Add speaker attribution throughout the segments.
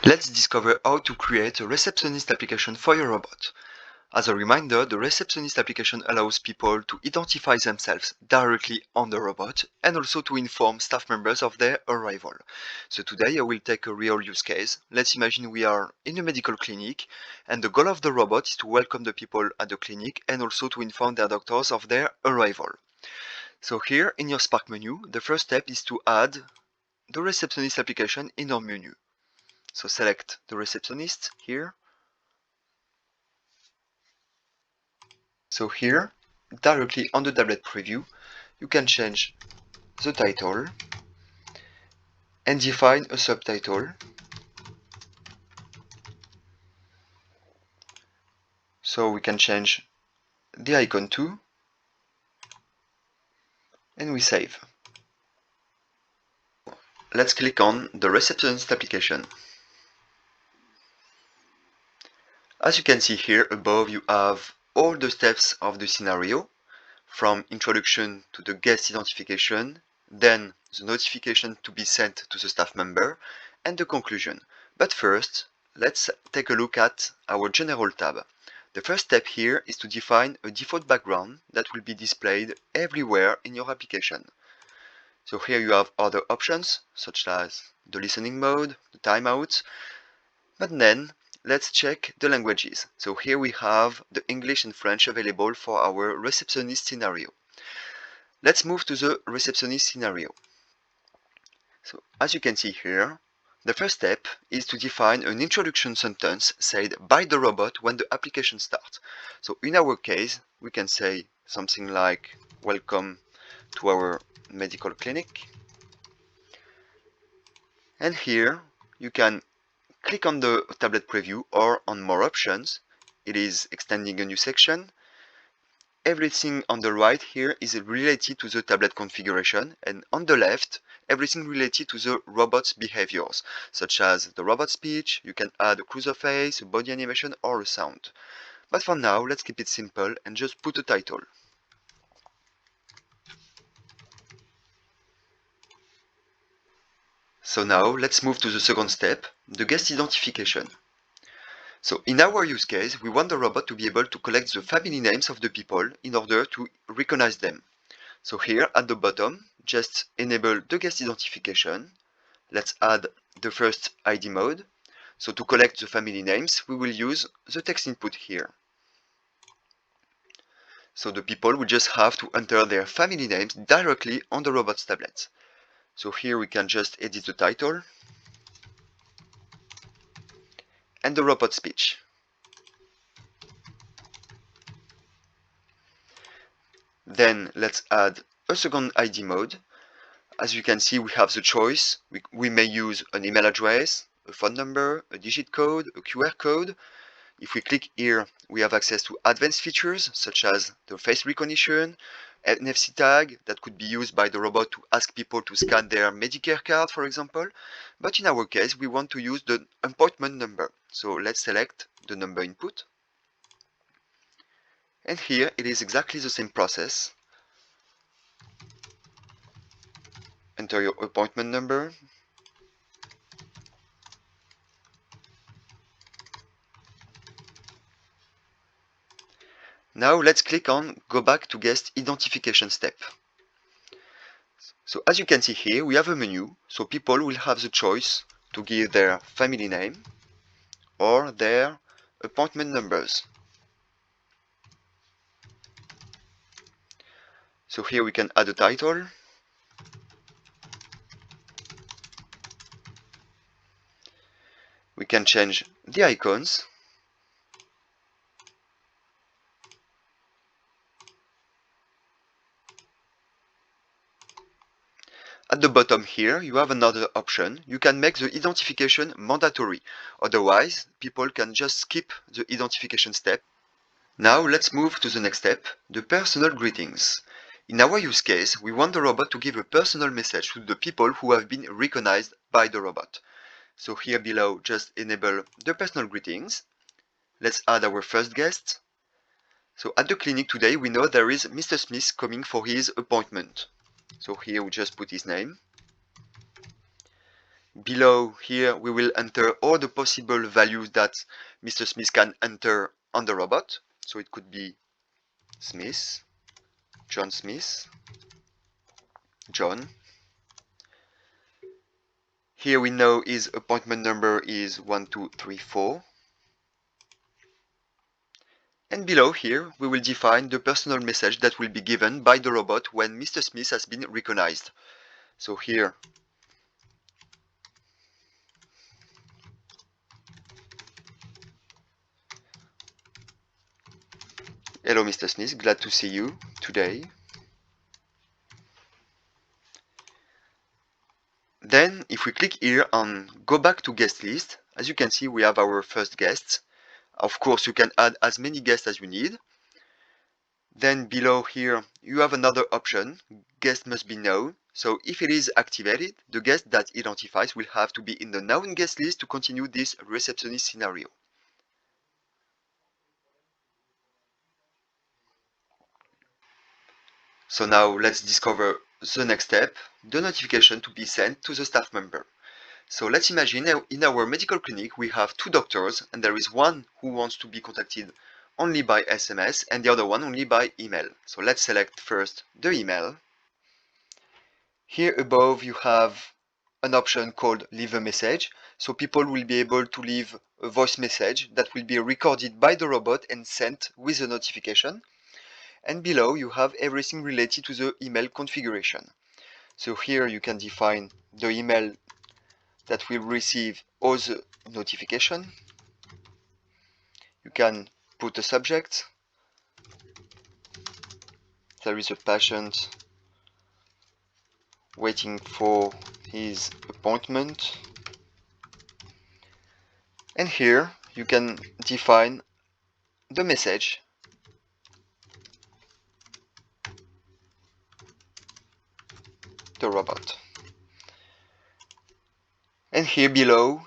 Speaker 1: Let's discover how to create a receptionist application for your robot. As a reminder, the receptionist application allows people to identify themselves directly on the robot and also to inform staff members of their arrival. So today I will take a real use case. Let's imagine we are in a medical clinic and the goal of the robot is to welcome the people at the clinic and also to inform their doctors of their arrival. So here in your Spark menu, the first step is to add the receptionist application in our menu. So select the receptionist here. So here, directly on the tablet preview, you can change the title and define a subtitle. So we can change the icon too, and we save. Let's click on the receptionist application. As you can see here above, you have all the steps of the scenario, from introduction to the guest identification, then the notification to be sent to the staff member, and the conclusion. But first, let's take a look at our General tab. The first step here is to define a default background that will be displayed everywhere in your application. So here you have other options, such as the listening mode, the timeouts, but then let's check the languages. So here we have the English and French available for our receptionist scenario. Let's move to the receptionist scenario. So as you can see here, the first step is to define an introduction sentence said by the robot when the application starts. So in our case, we can say something like, "Welcome to our medical clinic." And here you can click on the tablet preview or on more options. It is extending a new section. Everything on the right here is related to the tablet configuration, and on the left, everything related to the robot's behaviors, such as the robot speech. You can add a cursor face, a body animation, or a sound. But for now, let's keep it simple and just put a title. So now, let's move to the second step, the guest identification. So in our use case, we want the robot to be able to collect the family names of the people in order to recognize them. So here at the bottom, just enable the guest identification. Let's add the first ID mode. So to collect the family names, we will use the text input here. So the people will just have to enter their family names directly on the robot's tablet. So here we can just edit the title and the robot speech. Then let's add a second ID mode. As you can see, we have the choice. We may use an email address, a phone number, a digit code, a QR code. If we click here, we have access to advanced features such as the face recognition, NFC tag that could be used by the robot to ask people to scan their Medicare card, for example. But in our case, we want to use the appointment number. So let's select the number input. And here it is exactly the same process. Enter your appointment number. Now let's click on Go back to guest identification step. So as you can see here, we have a menu, so people will have the choice to give their family name or their appointment numbers. So here we can add a title. We can change the icons. At the bottom here, you have another option. You can make the identification mandatory. Otherwise, people can just skip the identification step. Now let's move to the next step, the personal greetings. In our use case, we want the robot to give a personal message to the people who have been recognized by the robot. So here below, just enable the personal greetings. Let's add our first guest. So at the clinic today, we know there is Mr. Smith coming for his appointment. So here we just put his name. below here we will enter all the possible values that Mr. Smith can enter on the robot. So it could be Smith, John Smith, John. Here we know his appointment number is 1234. And below here we will define the personal message that will be given by the robot when Mr. Smith has been recognized. So here hello Mr. Smith, glad to see you today. Then if we click here on go back to guest list, as you can see we have our first guests. Of course you can add as many guests as you need. Then below here you have another option, guest must be known. So if it is activated, the guest that identifies will have to be in the known guest list to continue this receptionist scenario. So now let's discover the next step, the notification to be sent to the staff member. So let's imagine in our medical clinic we have two doctors and there is one who wants to be contacted only by SMS and the other one only by email. So let's select first the email. Here above you have an option called leave a message. So people will be able to leave a voice message that will be recorded by the robot and sent with a notification. And below you have everything related to the email configuration. So here you can define the email that will receive all the notification. You can put a subject. There is a patient waiting for his appointment. And here you can define the message the robot. And here below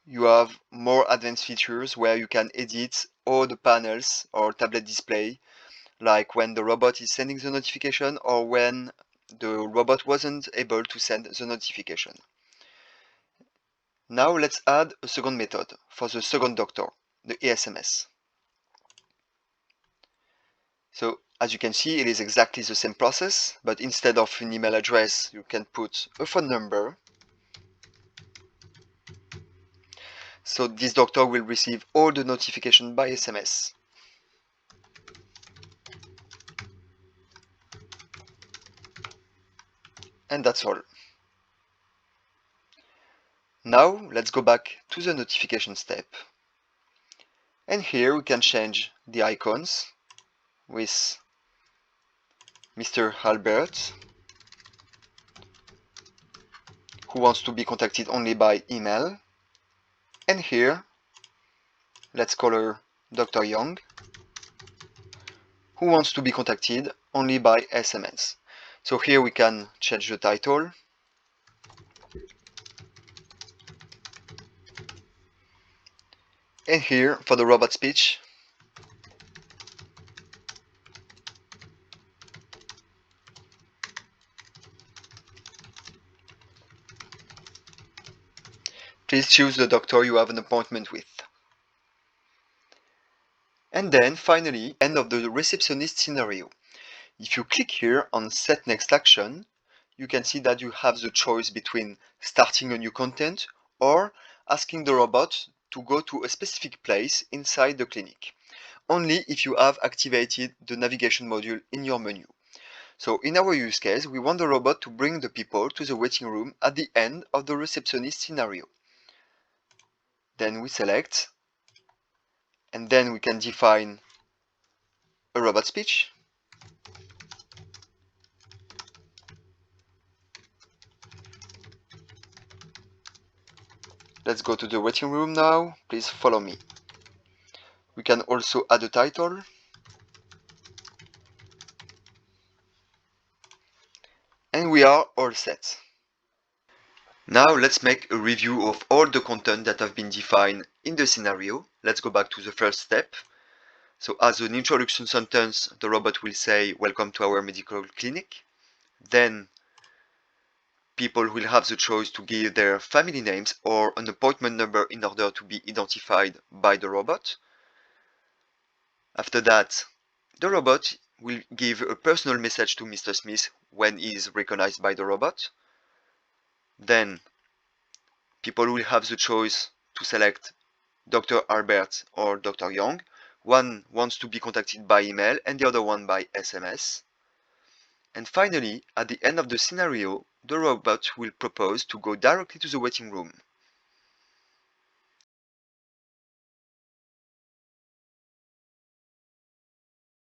Speaker 1: you have more advanced features where you can edit all the panels or tablet display, like when the robot is sending the notification or when the robot wasn't able to send the notification. Now let's add a second method for the second doctor, the SMS. So as you can see, it is exactly the same process, but instead of an email address, you can put a phone number. So this doctor will receive all the notification by SMS. And that's all. Now let's go back to the notification step. And here we can change the icons with Mr. Albert, who wants to be contacted only by email. And here, let's call her Dr. Young, who wants to be contacted only by SMS. So here we can change the title. And here, for the robot speech, please choose the doctor you have an appointment with. And then finally, end of the receptionist scenario. If you click here on Set Next Action, you can see that you have the choice between starting a new content or asking the robot to go to a specific place inside the clinic, only if you have activated the navigation module in your menu. So in our use case, we want the robot to bring the people to the waiting room at the end of the receptionist scenario. Then we select, and then we can define a robot speech. Let's go to the waiting room now. Please follow me. We can also add a title. And we are all set. Now let's make a review of all the content that have been defined in the scenario. Let's go back to the first step. So as an introduction sentence, the robot will say, "Welcome to our medical clinic." Then People will have the choice to give their family names or an appointment number in order to be identified by the robot. After that, the robot will give a personal message to Mr. Smith when he is recognized by the robot. Then, people will have the choice to select Dr. Albert or Dr. Young. One wants to be contacted by email and the other one by SMS. And finally, at the end of the scenario, the robot will propose to go directly to the waiting room.